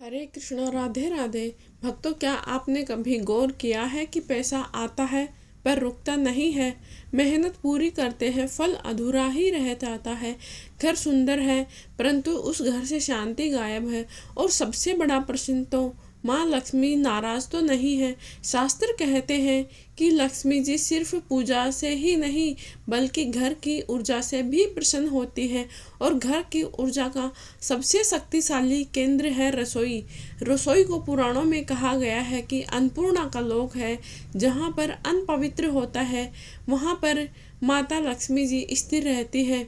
हरे कृष्णा, राधे राधे। भक्तों, क्या आपने कभी गौर किया है कि पैसा आता है पर रुकता नहीं है। मेहनत पूरी करते हैं, फल अधूरा ही रह जाता है। घर सुंदर है परंतु उस घर से शांति गायब है। और सबसे बड़ा प्रश्न तो माँ लक्ष्मी नाराज तो नहीं है। शास्त्र कहते हैं कि लक्ष्मी जी सिर्फ पूजा से ही नहीं बल्कि घर की ऊर्जा से भी प्रसन्न होती है। और घर की ऊर्जा का सबसे शक्तिशाली केंद्र है रसोई। रसोई को पुराणों में कहा गया है कि अन्नपूर्णा का लोक है। जहाँ पर अन्न पवित्र होता है वहाँ पर माता लक्ष्मी जी स्थिर रहती है।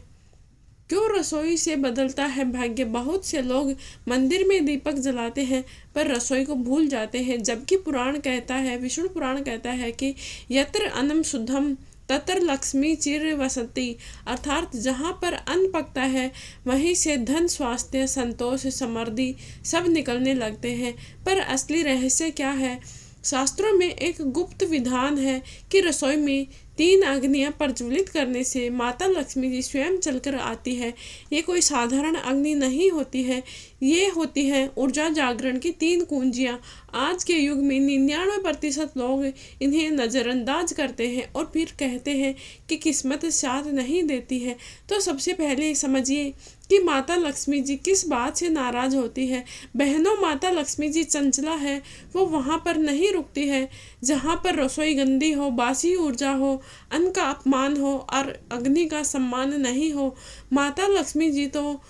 क्यों रसोई से बदलता है भाग्य। बहुत से लोग मंदिर में दीपक जलाते हैं पर रसोई को भूल जाते हैं। जबकि पुराण कहता है, विष्णु पुराण कहता है कि यत्र अन्नम शुद्धम तत्र लक्ष्मी चिर वसती। अर्थात जहाँ पर अन्न पकता है वहीं से धन, स्वास्थ्य, संतोष, समृद्धि सब निकलने लगते हैं। पर असली रहस्य क्या है। शास्त्रों में एक गुप्त विधान है कि रसोई में 3 अग्नियां प्रज्वलित करने से माता लक्ष्मी जी स्वयं चलकर आती है। ये कोई साधारण अग्नि नहीं होती है, ये होती है ऊर्जा जागरण की 3 कुंजियां। आज के युग में 99% लोग इन्हें नज़रअंदाज करते हैं और फिर कहते हैं कि किस्मत साथ नहीं देती है। तो सबसे पहले समझिए कि माता लक्ष्मी जी किस बात से नाराज होती है। बहनों, माता लक्ष्मी जी चंचला है। वो वहाँ पर नहीं रुकती है जहाँ पर रसोई गंदी हो, बासी ऊर्जा हो, अन्न का अपमान हो और अग्नि का सम्मान नहीं हो। माता लक्ष्मी जी तो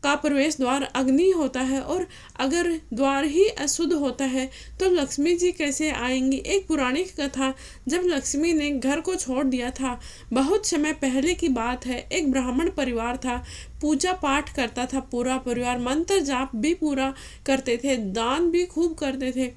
का प्रवेश द्वार अग्नि होता है और अगर द्वार ही अशुद्ध होता है तो लक्ष्मी जी कैसे आएंगी। एक पौराणिक कथा, जब लक्ष्मी ने घर को छोड़ दिया था, बहुत समय पहले की बात है। एक ब्राह्मण परिवार था, पूजा पाठ करता था पूरा परिवार, मंत्र जाप भी पूरा करते थे, दान भी खूब करते थे।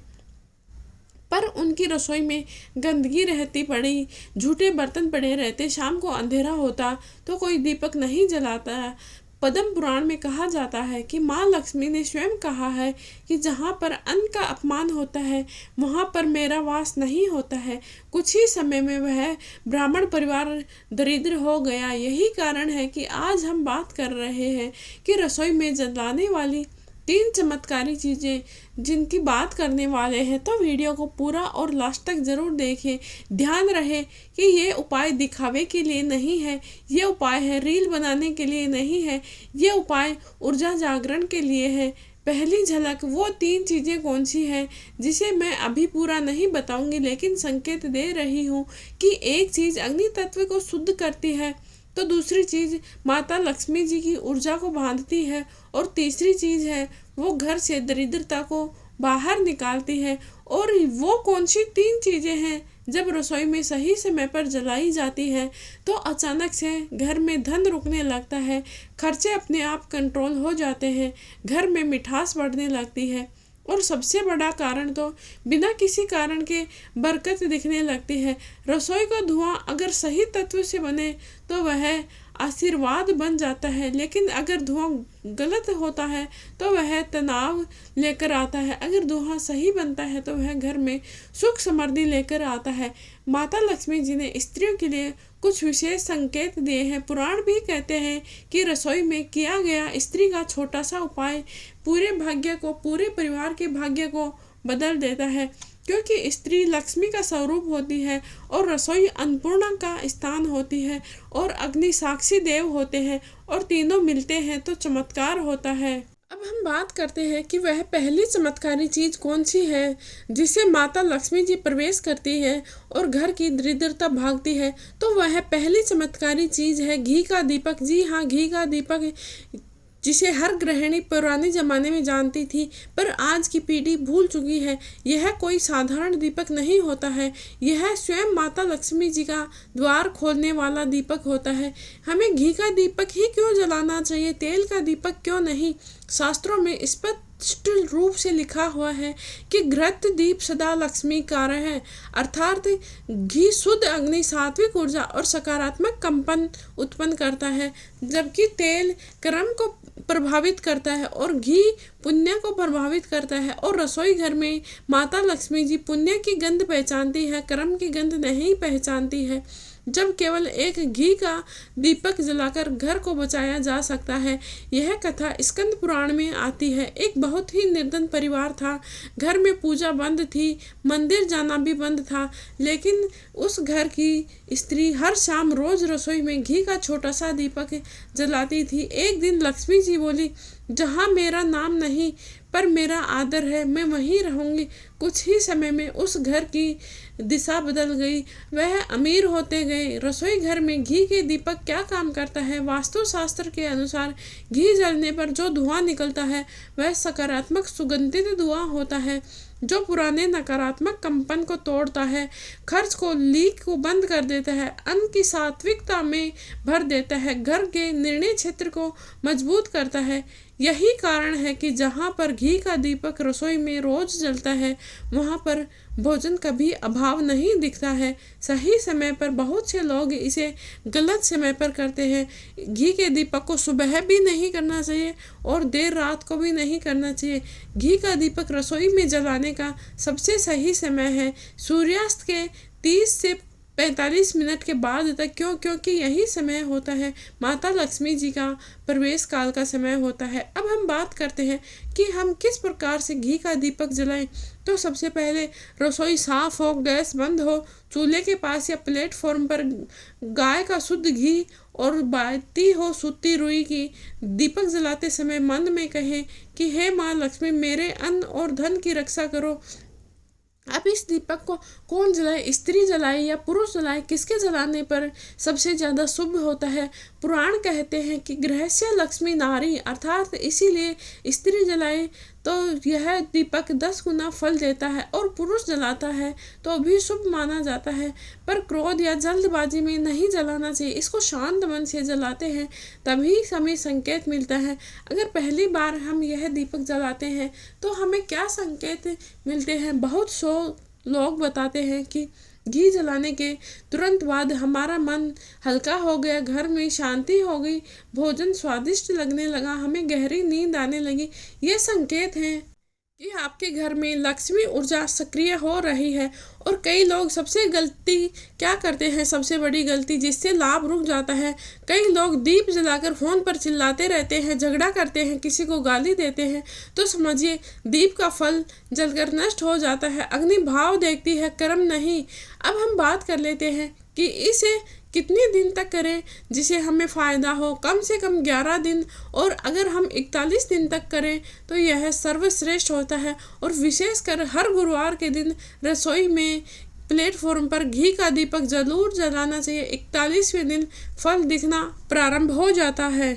पर उनकी रसोई में गंदगी रहती पड़ी, झूठे बर्तन पड़े रहते। शाम को अंधेरा होता तो कोई दीपक नहीं जलाता। पद्म पुराण में कहा जाता है कि माँ लक्ष्मी ने स्वयं कहा है कि जहाँ पर अन्न का अपमान होता है वहाँ पर मेरा वास नहीं होता है। कुछ ही समय में वह ब्राह्मण परिवार दरिद्र हो गया। यही कारण है कि आज हम बात कर रहे हैं कि रसोई में जलाने वाली 3 चमत्कारी चीज़ें जिनकी बात करने वाले हैं। तो वीडियो को पूरा और लास्ट तक ज़रूर देखें। ध्यान रहे कि ये उपाय दिखावे के लिए नहीं है, ये उपाय है रील बनाने के लिए नहीं है, ये उपाय ऊर्जा जागरण के लिए है। पहली झलक, वो 3 चीज़ें कौन सी हैं जिसे मैं अभी पूरा नहीं बताऊंगी लेकिन संकेत दे रही हूँ कि एक चीज़ अग्नि तत्व को शुद्ध करती है, तो दूसरी चीज़ माता लक्ष्मी जी की ऊर्जा को बांधती है और तीसरी चीज़ है वो घर से दरिद्रता को बाहर निकालती है। और वो कौन सी 3 चीज़ें हैं, जब रसोई में सही समय पर जलाई जाती है तो अचानक से घर में धन रुकने लगता है, खर्चे अपने आप कंट्रोल हो जाते हैं, घर में मिठास बढ़ने लगती है और सबसे बड़ा कारण तो बिना किसी कारण के बरकत दिखने लगती है। रसोई का धुआं अगर सही तत्व से बने तो वह आशीर्वाद बन जाता है, लेकिन अगर धुआं गलत होता है तो वह तनाव लेकर आता है। अगर धुआं सही बनता है तो वह घर में सुख समृद्धि लेकर आता है। माता लक्ष्मी जी ने स्त्रियों के लिए कुछ विशेष संकेत दिए हैं। पुराण भी कहते हैं कि रसोई में किया गया स्त्री का छोटा सा उपाय पूरे भाग्य को, पूरे परिवार के भाग्य को बदल देता है। क्योंकि स्त्री लक्ष्मी का स्वरूप होती है और रसोई अन्नपूर्णा का स्थान होती है और अग्नि साक्षी देव होते हैं और तीनों मिलते हैं तो चमत्कार होता है। अब हम बात करते हैं कि वह पहली चमत्कारी चीज कौन सी है जिसे माता लक्ष्मी जी प्रवेश करती है और घर की दरिद्रता भागती है। तो वह पहली चमत्कारी चीज है घी का दीपक। जी हाँ, घी का दीपक, जिसे हर गृहिणी पुराने ज़माने में जानती थी पर आज की पीढ़ी भूल चुकी है। यह कोई साधारण दीपक नहीं होता है, यह स्वयं माता लक्ष्मी जी का द्वार खोलने वाला दीपक होता है। हमें घी का दीपक ही क्यों जलाना चाहिए, तेल का दीपक क्यों नहीं। शास्त्रों में स्पष्ट रूप से लिखा हुआ है कि घृत दीप सदा लक्ष्मी कार्य है। अर्थात घी शुद्ध अग्नि, सात्विक ऊर्जा और सकारात्मक कंपन उत्पन्न करता है, जबकि तेल कर्म को प्रभावित करता है और घी पुण्य को प्रभावित करता है। और रसोई घर में माता लक्ष्मी जी पुण्य की गंध पहचानती है, कर्म की गंध नहीं पहचानती है। जब केवल एक घी का दीपक जलाकर घर को बचाया जा सकता है। यह कथा स्कंद पुराण में आती है। एक बहुत ही निर्धन परिवार था। घर में पूजा बंद थी, मंदिर जाना भी बंद था, लेकिन उस घर की स्त्री हर शाम रोज रसोई में घी का छोटा सा दीपक जलाती थी। एक दिन लक्ष्मी जी बोली, जहाँ मेरा नाम नहीं पर मेरा आदर है, मैं वहीं रहूंगी। कुछ ही समय में उस घर की दिशा बदल गई। वह अमीर होते गए। रसोई घर में घी के दीपक क्या काम करता है? वास्तु शास्त्र के अनुसार घी जलने पर जो धुआं निकलता है वह सकारात्मक सुगंधित धुआं होता है, जो पुराने नकारात्मक कंपन को तोड़ता है, खर्च को लीक को बंद कर देता है, अन्न की सात्विकता में भर देता है, घर के निर्णय क्षेत्र को मजबूत करता है। यही कारण है कि जहाँ पर घी का दीपक रसोई में रोज जलता है वहाँ पर भोजन कभी अभाव नहीं दिखता है। सही समय पर बहुत से लोग इसे गलत समय पर करते हैं। घी के दीपक को सुबह भी नहीं करना चाहिए और देर रात को भी नहीं करना चाहिए। घी का दीपक रसोई में जलाने का सबसे सही समय है सूर्यास्त के 30 से 45 मिनट के बाद तक। क्योंकि यही समय होता है माता लक्ष्मी जी का प्रवेश काल का समय होता है। अब हम बात करते हैं कि हम किस प्रकार से घी का दीपक जलाएं। तो सबसे पहले रसोई साफ हो, गैस बंद हो, चूल्हे के पास या प्लेटफॉर्म पर गाय का शुद्ध घी और बाती हो सूती रुई की। दीपक जलाते समय मन में कहें कि हे माँ लक्ष्मी, मेरे अन्न और धन की रक्षा करो। अब इस दीपक को कौन जलाए, स्त्री जलाए या पुरुष जलाए, किसके जलाने पर सबसे ज़्यादा शुभ होता है? पुराण कहते हैं कि गृहस्य लक्ष्मी नारी, अर्थात इसीलिए स्त्री जलाए तो यह दीपक 10 गुना फल देता है और पुरुष जलाता है तो भी शुभ माना जाता है। पर क्रोध या जल्दबाजी में नहीं जलाना चाहिए। इसको शांत मन से जलाते हैं तभी हमें संकेत मिलता है। अगर पहली बार हम यह दीपक जलाते हैं तो हमें क्या संकेत मिलते हैं? बहुत सौ लोग बताते हैं कि घी जलाने के तुरंत बाद हमारा मन हल्का हो गया, घर में शांति हो गई, भोजन स्वादिष्ट लगने लगा, हमें गहरी नींद आने लगी। ये संकेत हैं कि आपके घर में लक्ष्मी ऊर्जा सक्रिय हो रही है। और कई लोग सबसे गलती क्या करते हैं, सबसे बड़ी गलती जिससे लाभ रुक जाता है, कई लोग दीप जलाकर फोन पर चिल्लाते रहते हैं, झगड़ा करते हैं, किसी को गाली देते हैं, तो समझिए दीप का फल जलकर नष्ट हो जाता है। अग्नि भाव देखती है, कर्म नहीं। अब हम बात कर लेते हैं कि इसे कितने दिन तक करें जिसे हमें फ़ायदा हो। कम से कम 11 दिन, और अगर हम 41 दिन तक करें तो यह सर्वश्रेष्ठ होता है। और विशेषकर हर गुरुवार के दिन रसोई में प्लेटफॉर्म पर घी का दीपक जरूर जलाना चाहिए। 41वें दिन फल दिखना प्रारंभ हो जाता है।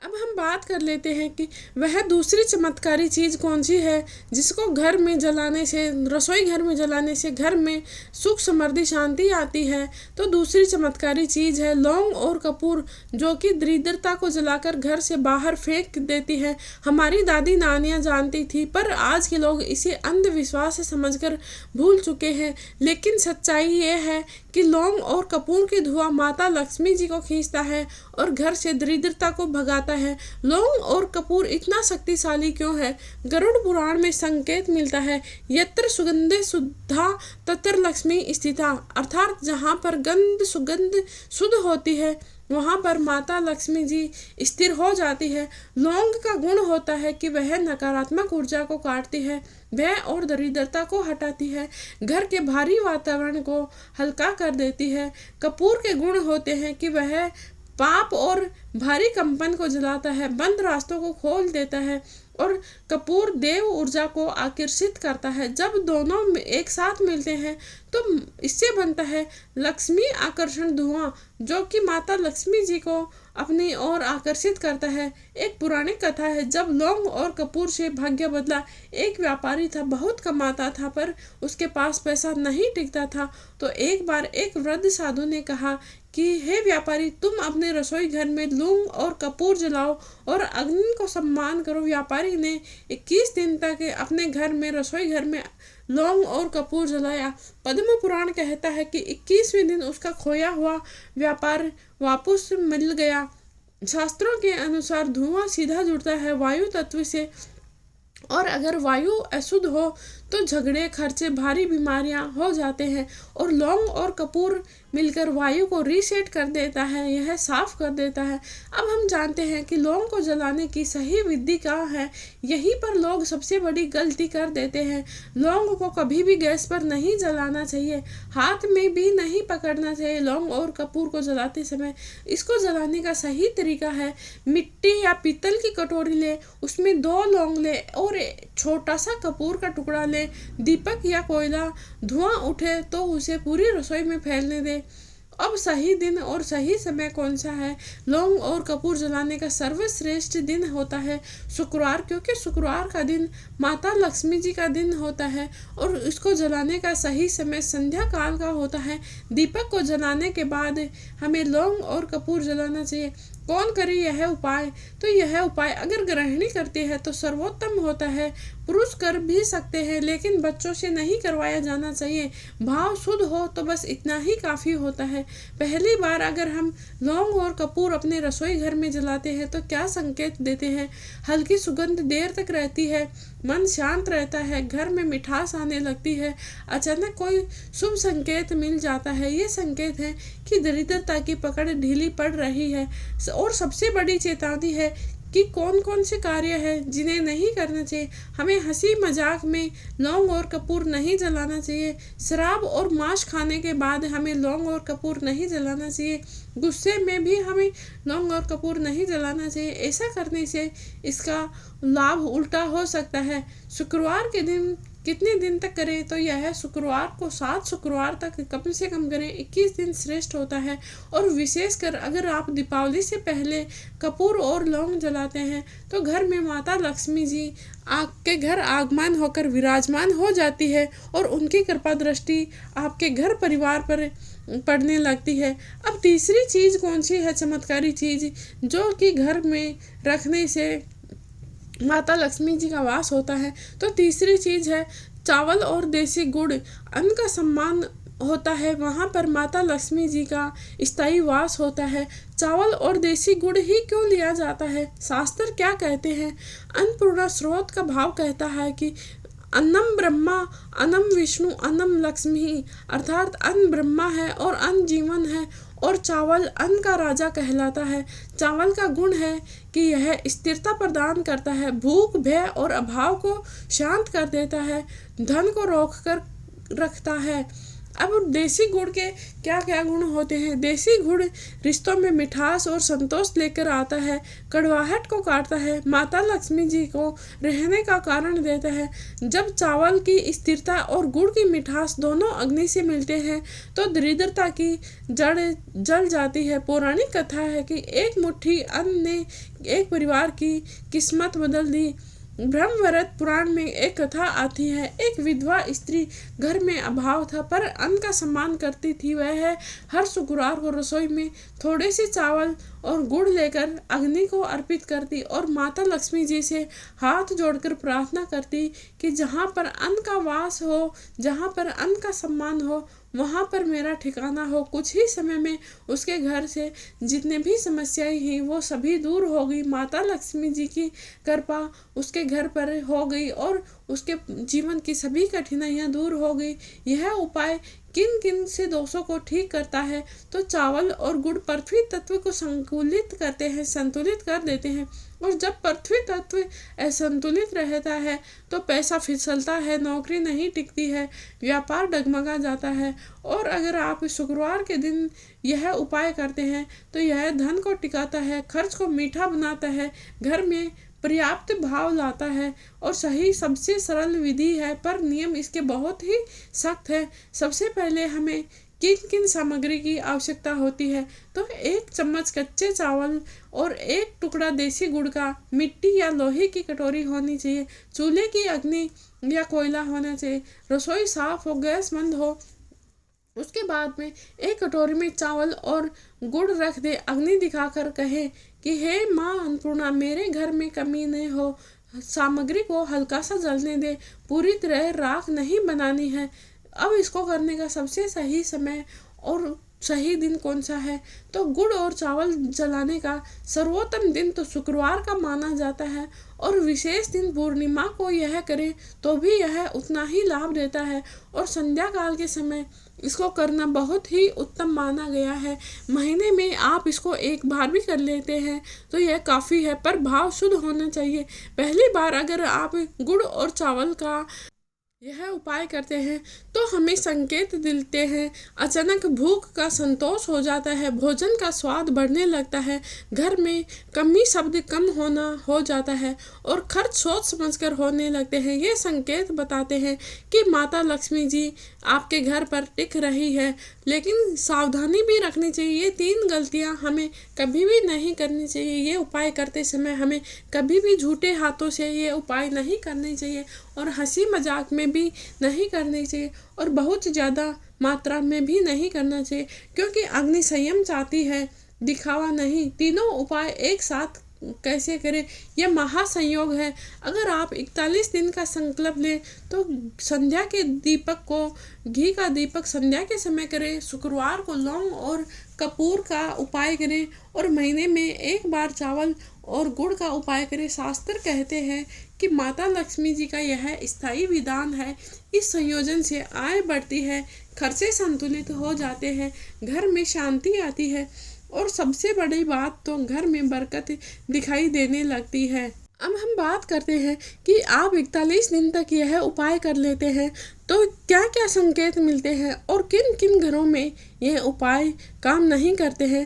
अब हम बात कर लेते हैं कि वह दूसरी चमत्कारी चीज़ कौन सी है जिसको घर में जलाने से, रसोई घर में जलाने से घर में सुख समृद्धि शांति आती है। तो दूसरी चमत्कारी चीज़ है लौंग और कपूर, जो कि दरिद्रता को जलाकर घर से बाहर फेंक देती है। हमारी दादी नानियाँ जानती थी, पर आज के लोग इसे अंधविश्वास समझकर भूल चुके हैं। लेकिन सच्चाई ये है कि लौंग और कपूर की धुआं माता लक्ष्मी जी को खींचता है और घर से दरिद्रता को भगाता है। लौंग और कपूर इतना शक्तिशाली क्यों है? गरुड़ पुराण में संकेत मिलता है, यत्र सुगंधे शुद्धा तत्र लक्ष्मी स्थिता, अर्थात जहाँ पर गंध सुगंध शुद्ध होती है वहाँ पर माता लक्ष्मी जी स्थिर हो जाती है। लौंग का गुण होता है कि वह नकारात्मक ऊर्जा को काटती है, भय और दरिद्रता को हटाती है, घर के भारी वातावरण को हल्का कर देती है। कपूर के गुण होते हैं कि वह पाप और भारी कंपन को जलाता है, बंद रास्तों को खोल देता है, और कपूर देव ऊर्जा को आकर्षित करता है। जब दोनों एक साथ मिलते हैं तो इससे बनता है लक्ष्मी आकर्षण धुआं, जो कि माता लक्ष्मी जी को अपनी ओर आकर्षित करता है। एक पुरानी कथा है, जब लौंग और कपूर से भाग्य बदला। एक व्यापारी था, बहुत कमाता था, पर उसके पास पैसा नहीं टिकता था। तो एक बार एक वृद्ध साधु ने कहा कि हे व्यापारी, तुम अपने रसोई घर में लौंग और कपूर जलाओ और अग्नि को सम्मान करो। व्यापारी ने 21 दिन तक अपने घर में, रसोई घर में लौंग और कपूर जलाया। पद्म पुराण कहता है कि 21वें दिन उसका खोया हुआ व्यापार वापस मिल गया। शास्त्रों के अनुसार धुआं सीधा जुड़ता है वायु तत्व से और अगर वायु अशुद्ध हो तो झगड़े, खर्चे, भारी बीमारियां हो जाते हैं। और लौंग और कपूर मिलकर वायु को रीसेट कर देता है, यह साफ कर देता है। अब हम जानते हैं कि लौंग को जलाने की सही विधि क्या है। यहीं पर लोग सबसे बड़ी गलती कर देते हैं। लौंग को कभी भी गैस पर नहीं जलाना चाहिए, हाथ में भी नहीं पकड़ना चाहिए लौंग और कपूर को जलाते समय। इसको जलाने का सही तरीका है, मिट्टी या पीतल की कटोरी ले, उसमें 2 लौंग ले और छोटा सा कपूर का टुकड़ा ले। दीपक या कोयला धुआं उठे तो उसे पूरी रसोई में फैलने दे। अब सही दिन और सही समय कौन सा है? लौंग और कपूर जलाने का सर्वश्रेष्ठ दिन होता है शुक्रवार, क्योंकि शुक्रवार का दिन माता लक्ष्मी जी का दिन होता है और इसको जलाने का सही समय संध्या काल का होता है। दीपक को जलाने के बाद हमें लौंग और कपूर जलाना चाहिए। कौन करे यह उपाय? तो यह उपाय अगर गृहिणी करती है तो सर्वोत्तम होता है। पुरुष कर भी सकते हैं, लेकिन बच्चों से नहीं करवाया जाना चाहिए। भाव शुद्ध हो तो बस इतना ही काफ़ी होता है। पहली बार अगर हम लौंग और कपूर अपने रसोई घर में जलाते हैं तो क्या संकेत देते हैं? हल्की सुगंध देर तक रहती है, मन शांत रहता है, घर में मिठास आने लगती है, अचानक कोई शुभ संकेत मिल जाता है। ये संकेत है कि दरिद्रता की पकड़ ढीली पड़ रही है। और सबसे बड़ी चेतावनी है कि कौन कौन से कार्य हैं जिन्हें नहीं करना चाहिए। हमें हंसी मजाक में लौंग और कपूर नहीं जलाना चाहिए। शराब और मांस खाने के बाद हमें लौंग और कपूर नहीं जलाना चाहिए। गुस्से में भी हमें लौंग और कपूर नहीं जलाना चाहिए। ऐसा करने से इसका लाभ उल्टा हो सकता है। शुक्रवार के दिन कितने दिन तक करें? तो यह शुक्रवार को 7 शुक्रवार तक कम से कम करें, 21 दिन श्रेष्ठ होता है। और विशेषकर अगर आप दीपावली से पहले कपूर और लौंग जलाते हैं तो घर में माता लक्ष्मी जी आपके घर आगमन होकर विराजमान हो जाती है और उनकी कृपा दृष्टि आपके घर परिवार पर पड़ने लगती है। अब तीसरी चीज़ कौन सी है, चमत्कारी चीज़, जो कि घर में रखने से माता लक्ष्मी जी का वास होता है? तो तीसरी चीज़ है चावल और देसी गुड़। अन्न का सम्मान होता है, वहाँ पर माता लक्ष्मी जी का स्थायी वास होता है। चावल और देसी गुड़ ही क्यों लिया जाता है? शास्त्र क्या कहते हैं? अन्नपूर्णा स्रोत का भाव कहता है कि अन्नम ब्रह्मा अन्नम विष्णु अन्नम लक्ष्मी, अर्थात अन्न ब्रह्मा है और अन्न जीवन है और चावल अन्न का राजा कहलाता है। चावल का गुण है कि यह स्थिरता प्रदान करता है, भूख, भय और अभाव को शांत कर देता है, धन को रोक कर रखता है। अब देसी गुड़ के क्या क्या गुण होते हैं? देसी गुड़ रिश्तों में मिठास और संतोष लेकर आता है, कड़वाहट को काटता है, माता लक्ष्मी जी को रहने का कारण देता है। जब चावल की स्थिरता और गुड़ की मिठास दोनों अग्नि से मिलते हैं तो दरिद्रता की जड़ जल जाती है। पौराणिक कथा है कि एक मुट्ठी अन्न ने एक परिवार की किस्मत बदल दी। ब्रह्मवरत पुराण में एक कथा आती है, एक विधवा स्त्री घर में अभाव था पर अन्न का सम्मान करती थी। वह हर शुक्रवार को रसोई में थोड़े से चावल और गुड़ लेकर अग्नि को अर्पित करती और माता लक्ष्मी जी से हाथ जोड़कर प्रार्थना करती कि जहाँ पर अन्न का वास हो, जहाँ पर अन्न का सम्मान हो, वहाँ पर मेरा ठिकाना हो। कुछ ही समय में उसके घर से जितने भी समस्याएं हैं वो सभी दूर हो गई। माता लक्ष्मी जी की कृपा उसके घर पर हो गई और उसके जीवन की सभी कठिनाइयाँ दूर हो गई। यह उपाय किन किन से दोषों को ठीक करता है? तो चावल और गुड़ पृथ्वी तत्व को संतुलित करते हैं, संतुलित कर देते हैं। और जब पृथ्वी तत्व असंतुलित रहता है तो पैसा फिसलता है, नौकरी नहीं टिकती है, व्यापार डगमगा जाता है। और अगर आप शुक्रवार के दिन यह उपाय करते हैं तो यह धन को टिकाता है, खर्च को मीठा बनाता है, घर में पर्याप्त भाव लाता है और सही सबसे सरल विधि है, पर नियम इसके बहुत ही सख्त है। सबसे पहले हमें किन किन सामग्री की आवश्यकता होती है? तो 1 चम्मच कच्चे चावल और 1 टुकड़ा देसी गुड़ का मिट्टी या लोहे की कटोरी होनी चाहिए। चूल्हे की अग्नि या कोयला होना चाहिए। रसोई साफ हो, गैस बंद हो। उसके बाद में 1 कटोरी में चावल और गुड़ रख दे, अग्नि दिखाकर कहे कि हे माँ अन्नपूर्णा, मेरे घर में कमी नहीं हो। सामग्री को हल्का सा जलने दे, पूरी तरह राख नहीं बनानी है। अब इसको करने का सबसे सही समय और सही दिन कौन सा है, तो गुड़ और चावल जलाने का सर्वोत्तम दिन तो शुक्रवार का माना जाता है। और विशेष दिन पूर्णिमा को यह करें तो भी यह उतना ही लाभ देता है। और संध्या काल के समय इसको करना बहुत ही उत्तम माना गया है। महीने में आप इसको एक बार भी कर लेते हैं तो यह काफ़ी है, पर भाव शुद्ध होना चाहिए। पहली बार अगर आप गुड़ और चावल का यह उपाय करते हैं तो हमें संकेत मिलते हैं, अचानक भूख का संतोष हो जाता है, भोजन का स्वाद बढ़ने लगता है, घर में कमी शब्द कम होना हो जाता है और खर्च सोच समझकर होने लगते हैं। ये संकेत बताते हैं कि माता लक्ष्मी जी आपके घर पर टिक रही है। लेकिन सावधानी भी रखनी चाहिए। ये 3 गलतियां हमें कभी भी नहीं करनी चाहिए। ये उपाय करते समय हमें कभी भी झूठे हाथों से ये उपाय नहीं करने चाहिए और हंसी मजाक में भी नहीं करनी चाहिए और बहुत ज़्यादा मात्रा में भी नहीं करना चाहिए, क्योंकि अग्नि संयम चाहती है, दिखावा नहीं। तीनों उपाय एक साथ कैसे करें, यह महासंयोग है। अगर आप 41 दिन का संकल्प लें तो संध्या के दीपक को, घी का दीपक संध्या के समय करें, शुक्रवार को लौंग और कपूर का उपाय करें और महीने में एक बार चावल और गुड़ का उपाय करें। शास्त्र कहते हैं कि माता लक्ष्मी जी का यह स्थायी विधान है। इस संयोजन से आय बढ़ती है, खर्चे संतुलित हो जाते हैं, घर में शांति आती है और सबसे बड़ी बात तो घर में बरकत दिखाई देने लगती है। अब हम बात करते हैं कि आप 41 दिन तक यह उपाय कर लेते हैं तो क्या क्या संकेत मिलते हैं और किन किन घरों में यह उपाय काम नहीं करते हैं।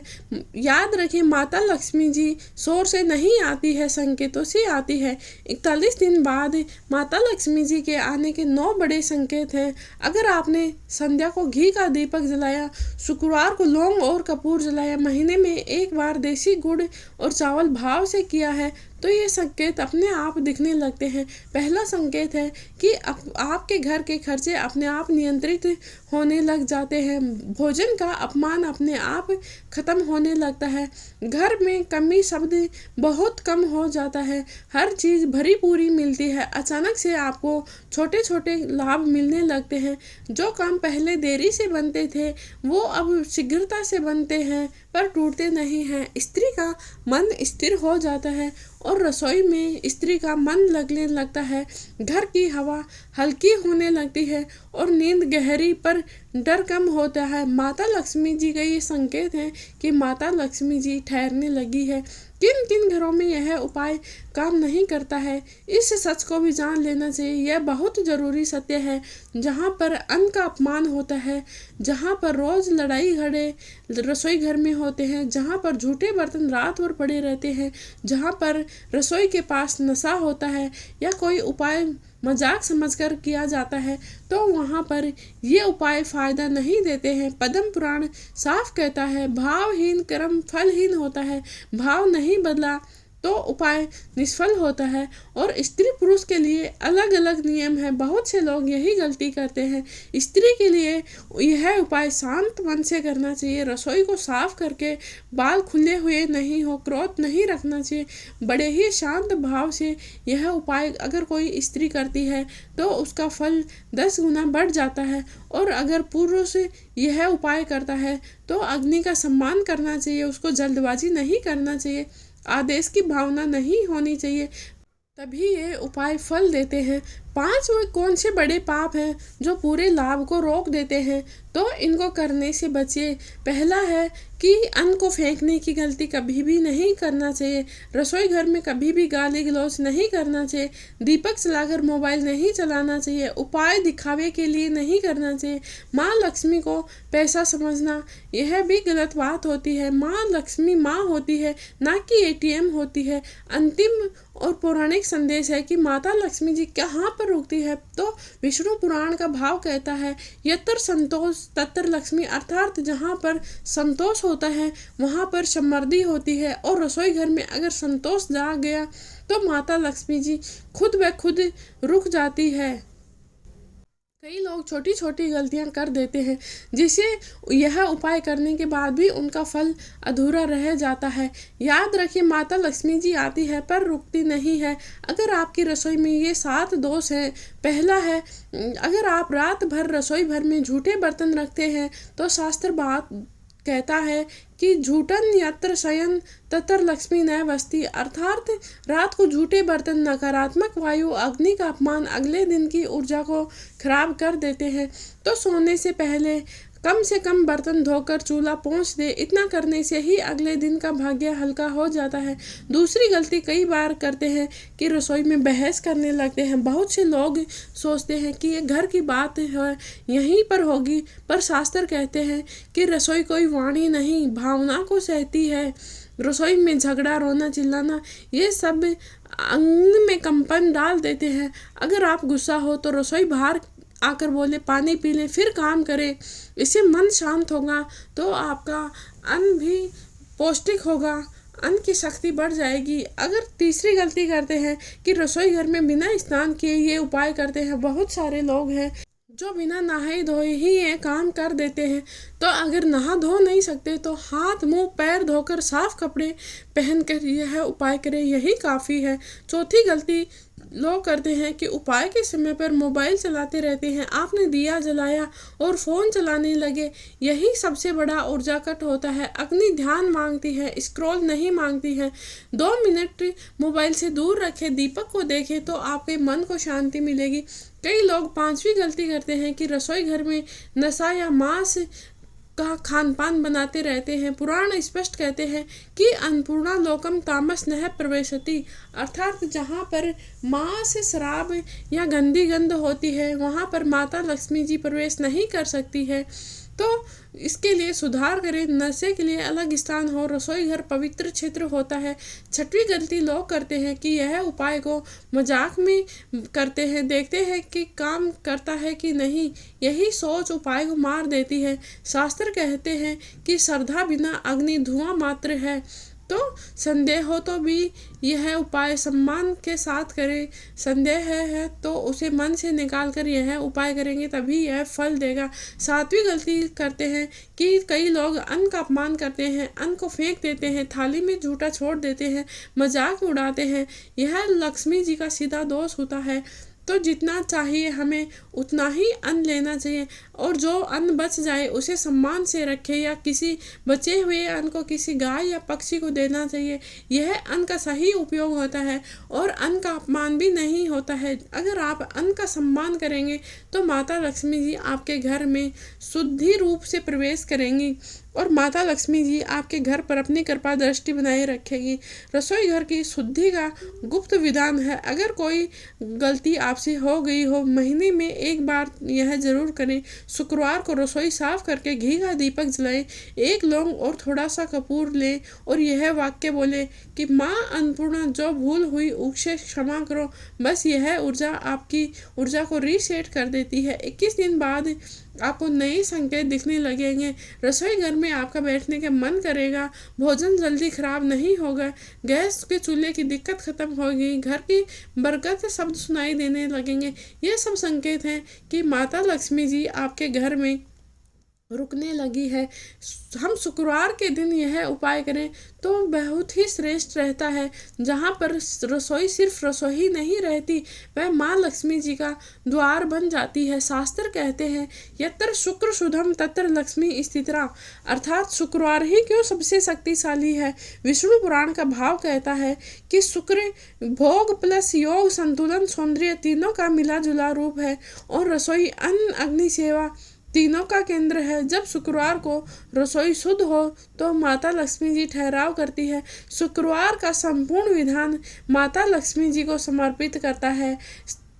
याद रखिए, माता लक्ष्मी जी शोर से नहीं आती है, संकेतों से आती है। 41 दिन बाद माता लक्ष्मी जी के आने के 9 बड़े संकेत हैं। अगर आपने संध्या को घी का दीपक जलाया, शुक्रवार को लौंग और कपूर जलाया, महीने में एक बार देसी गुड़ और चावल भाव से किया है तो ये संकेत अपने आप दिखने लगते हैं। पहला संकेत है कि आपके घर के खर्चे अपने आप नियंत्रित होने लग जाते हैं, भोजन का अपमान अपने आप खत्म होने लगता है, घर में कमी शब्द बहुत कम हो जाता है, हर चीज़ भरी पूरी मिलती है, अचानक से आपको छोटे छोटे लाभ मिलने लगते हैं। जो काम पहले देरी से बनते थे वो अब शीघ्रता से बनते हैं पर टूटते नहीं हैं। स्त्री का मन स्थिर हो जाता है और रसोई में स्त्री का मन लगने लगता है, घर की हवा हल्की होने लगती है और नींद गहरी पर डर कम होता है। माता लक्ष्मी जी का ये संकेत है कि माता लक्ष्मी जी ठहरने लगी है। किन किन घरों में यह उपाय काम नहीं करता है, इस सच को भी जान लेना चाहिए। यह बहुत जरूरी सत्य है। जहाँ पर अन्न का अपमान होता है, जहाँ पर रोज लड़ाई झगड़े रसोई घर में होते हैं, जहाँ पर झूठे बर्तन रात भर पड़े रहते हैं, जहाँ पर रसोई के पास नशा होता है या कोई उपाय मजाक समझकर किया जाता है तो वहाँ पर ये उपाय फायदा नहीं देते हैं। पद्म पुराण साफ कहता है, भावहीन कर्म फलहीन होता है। भाव नहीं बदला तो उपाय निष्फल होता है। और स्त्री पुरुष के लिए अलग अलग नियम है। बहुत से लोग यही गलती करते हैं। स्त्री के लिए यह उपाय शांत मन से करना चाहिए, रसोई को साफ करके, बाल खुले हुए नहीं हो, क्रोध नहीं रखना चाहिए, बड़े ही शांत भाव से यह उपाय अगर कोई स्त्री करती है तो उसका फल 10 गुना बढ़ जाता है। और अगर पुरुष यह उपाय करता है तो अग्नि का सम्मान करना चाहिए, उसको जल्दबाजी नहीं करना चाहिए, आदेश की भावना नहीं होनी चाहिए, तभी ये उपाय फल देते हैं। 5 वे कौन से बड़े पाप हैं जो पूरे लाभ को रोक देते हैं, तो इनको करने से बचिए। पहला है कि अन्न को फेंकने की गलती कभी भी नहीं करना चाहिए, रसोई घर में कभी भी गाली गलौज नहीं करना चाहिए, दीपक जलाकर मोबाइल नहीं चलाना चाहिए, उपाय दिखावे के लिए नहीं करना चाहिए, माँ लक्ष्मी को पैसा समझना यह भी गलत बात होती है। माँ लक्ष्मी माँ होती है, ना कि ATM होती है। अंतिम और पौराणिक संदेश है कि माता लक्ष्मी जी कहाँ पर रुकती है, तो विष्णु पुराण का भाव कहता है, यत्र संतोष तत्र लक्ष्मी, अर्थात जहाँ पर संतोष होता है वहाँ पर समृद्धि होती है। और रसोई घर में अगर संतोष जा गया तो माता लक्ष्मी जी खुद ब खुद रुक जाती है। कई लोग छोटी छोटी गलतियां कर देते हैं जिसे यह उपाय करने के बाद भी उनका फल अधूरा रह जाता है। याद रखिए, माता लक्ष्मी जी आती है पर रुकती नहीं है। अगर आपकी रसोई में ये 7 दोष हैं, पहला है अगर आप रात भर रसोई भर में झूठे बर्तन रखते हैं तो शास्त्र बात कहता है कि झूठन यत्र शयन तत्र लक्ष्मी न वसति, अर्थात रात को झूठे बर्तन, नकारात्मक वायु, अग्नि का अपमान अगले दिन की ऊर्जा को खराब कर देते हैं। तो सोने से पहले कम से कम बर्तन धोकर चूल्हा पोंछ दे। इतना करने से ही अगले दिन का भाग्य हल्का हो जाता है। दूसरी गलती कई बार करते हैं कि रसोई में बहस करने लगते हैं। बहुत से लोग सोचते हैं कि ये घर की बात है, यहीं पर होगी, पर शास्त्र कहते हैं कि रसोई कोई वाणी नहीं, भावना को सहती है। रसोई में झगड़ा, रोना, चिल्लाना, ये सब अंग में कंपन डाल देते हैं। अगर आप गुस्सा हो तो रसोई बाहर आकर बोले, पानी पी लें, फिर काम करें। इससे मन शांत होगा तो आपका अन्न भी पौष्टिक होगा, अन्न की शक्ति बढ़ जाएगी। अगर तीसरी गलती करते हैं कि रसोई घर में बिना स्नान किए ये उपाय करते हैं। बहुत सारे लोग हैं जो बिना नहाए धोए ही ये काम कर देते हैं। तो अगर नहा धो नहीं सकते तो हाथ मुंह पैर धोकर साफ कपड़े पहनकर यह उपाय करें, यही काफ़ी है। चौथी गलती लोग करते हैं कि उपाय के समय पर मोबाइल चलाते रहते हैं। आपने दिया जलाया और फ़ोन चलाने लगे, यही सबसे बड़ा ऊर्जा कट होता है। अग्नि ध्यान मांगती है, स्क्रॉल नहीं मांगती है। 2 मिनट मोबाइल से दूर रखें, दीपक को देखें तो आपके मन को शांति मिलेगी। कई लोग 5वीं गलती करते हैं कि रसोई घर में नशा या मांस का खान पान बनाते रहते हैं। पुराण स्पष्ट कहते हैं कि अन्नपूर्णा लोकम तामस नह प्रवेशति, अर्थात जहाँ पर मांस, शराब या गंदी गंध होती है वहाँ पर माता लक्ष्मी जी प्रवेश नहीं कर सकती है। तो इसके लिए सुधार करें। नशे के लिए अलग स्थान हो, रसोई घर पवित्र क्षेत्र होता है। 6वीं गलती लोग करते हैं कि यह उपाय को मजाक में करते हैं, देखते हैं कि काम करता है कि नहीं। यही सोच उपाय को मार देती है। शास्त्र कहते हैं कि श्रद्धा बिना अग्नि धुआं मात्र है। तो संदेह हो तो भी यह उपाय सम्मान के साथ करें। संदेह है तो उसे मन से निकाल कर यह उपाय करेंगे तभी यह फल देगा। 7वीं गलती करते हैं कि कई लोग अन्न का अपमान करते हैं, अन्न को फेंक देते हैं, थाली में झूठा छोड़ देते हैं, मजाक उड़ाते हैं। यह लक्ष्मी जी का सीधा दोष होता है। तो जितना चाहिए हमें उतना ही अन्न लेना चाहिए, और जो अन्न बच जाए उसे सम्मान से रखें या किसी बचे हुए अन्न को किसी गाय या पक्षी को देना चाहिए। यह अन्न का सही उपयोग होता है और अन्न का अपमान भी नहीं होता है। अगर आप अन्न का सम्मान करेंगे तो माता लक्ष्मी जी आपके घर में शुद्धि रूप से प्रवेश करेंगी और माता लक्ष्मी जी आपके घर पर अपनी कृपा दृष्टि बनाए रखेगी। रसोई घर की शुद्धि का गुप्त विधान है। अगर कोई गलती आपसे हो गई हो, महीने में एक बार यह जरूर करें। शुक्रवार को रसोई साफ करके घी का दीपक जलाएं, 1 लौंग और थोड़ा सा कपूर लें और यह वाक्य बोले कि माँ अन्नपूर्णा, जो भूल हुई उसे क्षमा करो। बस यह ऊर्जा आपकी ऊर्जा को रीसेट कर देती है। 21 दिन बाद आपको नए संकेत दिखने लगेंगे। रसोई घर में आपका बैठने का मन करेगा, भोजन जल्दी खराब नहीं होगा, गैस के चूल्हे की दिक्कत खत्म होगी, घर की बरकत शब्द सुनाई देने लगेंगे। ये सब संकेत हैं कि माता लक्ष्मी जी आपके घर में रुकने लगी है। हम शुक्रवार के दिन यह उपाय करें तो बहुत ही श्रेष्ठ रहता है। जहाँ पर रसोई सिर्फ रसोई नहीं रहती, वह माँ लक्ष्मी जी का द्वार बन जाती है। शास्त्र कहते हैं यत्र शुक्र शुद्धम तत्र लक्ष्मी स्थिरा, अर्थात शुक्रवार ही क्यों सबसे शक्तिशाली है। विष्णु पुराण का भाव कहता है कि शुक्र भोग प्लस योग, संतुलन, सौंदर्य तीनों का मिला जुला रूप है और रसोई, अन्न, अग्नि सेवा तीनों का केंद्र है। जब शुक्रवार को रसोई शुद्ध हो तो माता लक्ष्मी जी ठहराव करती है। शुक्रवार का संपूर्ण विधान माता लक्ष्मी जी को समर्पित करता है।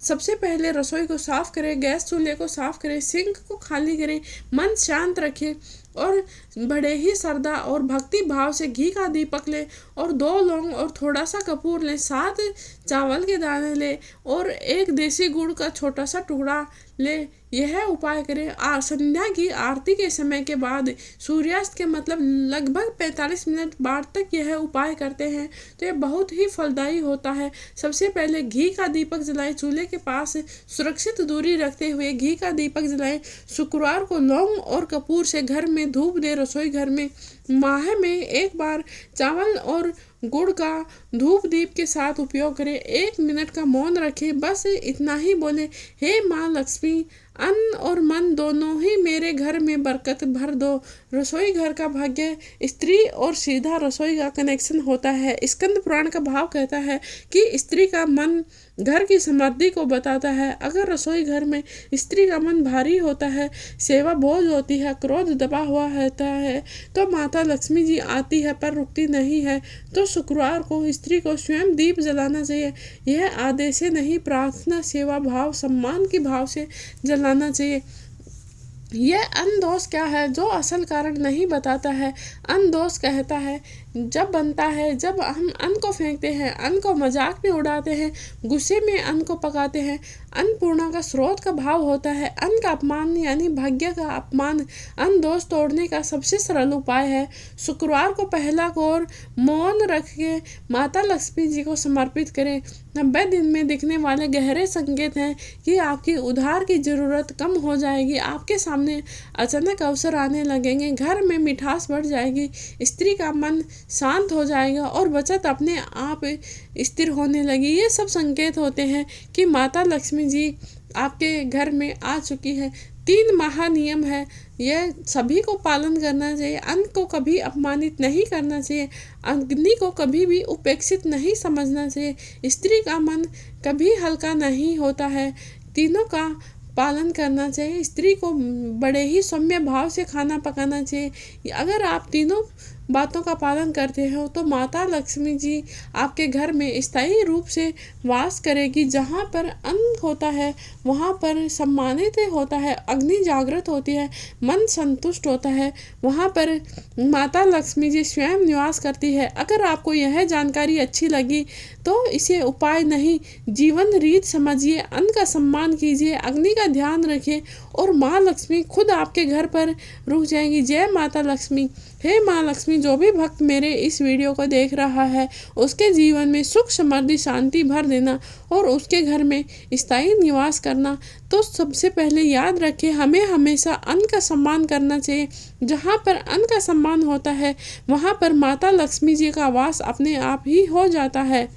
सबसे पहले रसोई को साफ करें, गैस चूल्हे को साफ करें, सिंक को खाली करें, मन शांत रखें और बड़े ही श्रद्धा और भक्ति भाव से घी का दीपक लें और 2 लौंग और थोड़ा सा कपूर लें, 7 चावल के दाने लें और 1 देसी गुड़ का छोटा सा टुकड़ा लें। यह उपाय करें। संध्या की आरती के समय के बाद सूर्यास्त के मतलब लगभग 45 मिनट बाद तक यह उपाय करते हैं तो यह बहुत ही फलदायी होता है। सबसे पहले घी का दीपक जलाएं, चूल्हे के पास सुरक्षित दूरी रखते हुए घी का दीपक जलाएं। शुक्रवार को लौंग और कपूर से घर में धूप दें। रसोई घर में माह में 1 बार चावल और गुड़ का धूप दीप के साथ उपयोग करें। 1 मिनट का मौन रखें, बस इतना ही बोले, हे माँ लक्ष्मी, अन्न और मन दोनों ही मेरे घर में बरकत भर दो। रसोई घर का भाग्य स्त्री और सीधा रसोई का कनेक्शन होता है। स्कंद पुराण का भाव कहता है कि स्त्री का मन घर की समृद्धि को बताता है। अगर रसोई घर में स्त्री का मन भारी होता है, सेवा बोझ होती है, क्रोध दबा हुआ रहता है, तो माता लक्ष्मी जी आती है पर रुकती नहीं है। तो शुक्रवार को स्त्री को स्वयं दीप जलाना चाहिए। यह आदेश से नहीं, प्रार्थना, सेवा भाव, सम्मान की भाव से जलाना चाहिए। यह अन्न दोष क्या है जो असल कारण नहीं बताता है। अन्न दोष कहता है जब बनता है, जब हम अन्न को फेंकते हैं, अन्न को मजाक में उड़ाते हैं, गुस्से में अन्न को पकाते हैं। अन्नपूर्णा का स्रोत का भाव होता है। अन्न का अपमान यानी भाग्य का अपमान अन्न दोष तोड़ने का सबसे सरल उपाय है। शुक्रवार को पहला गौर मौन रख के माता लक्ष्मी जी को समर्पित करें। 90 दिन में दिखने वाले गहरे संकेत हैं कि आपकी उधार की ज़रूरत कम हो जाएगी, आपके सामने अचानक अवसर आने लगेंगे, घर में मिठास बढ़ जाएगी, स्त्री का मन शांत हो जाएगा और बचत अपने आप स्थिर होने लगी। ये सब संकेत होते हैं कि माता लक्ष्मी जी आपके घर में आ चुकी है। 3 महानियम है, यह सभी को पालन करना चाहिए। अन्न को कभी अपमानित नहीं करना चाहिए, अग्नि को कभी भी उपेक्षित नहीं समझना चाहिए, स्त्री का मन कभी हल्का नहीं होता है, तीनों का पालन करना चाहिए, स्त्री को बड़े ही सौम्य भाव से खाना पकाना चाहिए। अगर आप तीनों बातों का पालन करते हो तो माता लक्ष्मी जी आपके घर में स्थायी रूप से वास करेगी। जहाँ पर अन्न होता है वहाँ पर सम्मानित होता है, अग्नि जागृत होती है, मन संतुष्ट होता है, वहाँ पर माता लक्ष्मी जी स्वयं निवास करती है। अगर आपको यह जानकारी अच्छी लगी तो इसे उपाय नहीं, जीवन रीत समझिए, अन्न का सम्मान कीजिए, अग्नि का ध्यान रखिए और माँ लक्ष्मी खुद आपके घर पर रुक जाएंगी। जय माता लक्ष्मी। हे माँ लक्ष्मी, जो भी भक्त मेरे इस वीडियो को देख रहा है उसके जीवन में सुख समृद्धि शांति भर देना और उसके घर में स्थायी निवास करना। तो सबसे पहले याद रखें, हमें हमेशा अन्न का सम्मान करना चाहिए। जहाँ पर अन्न का सम्मान होता है वहाँ पर माता लक्ष्मी जी का वास अपने आप ही हो जाता है।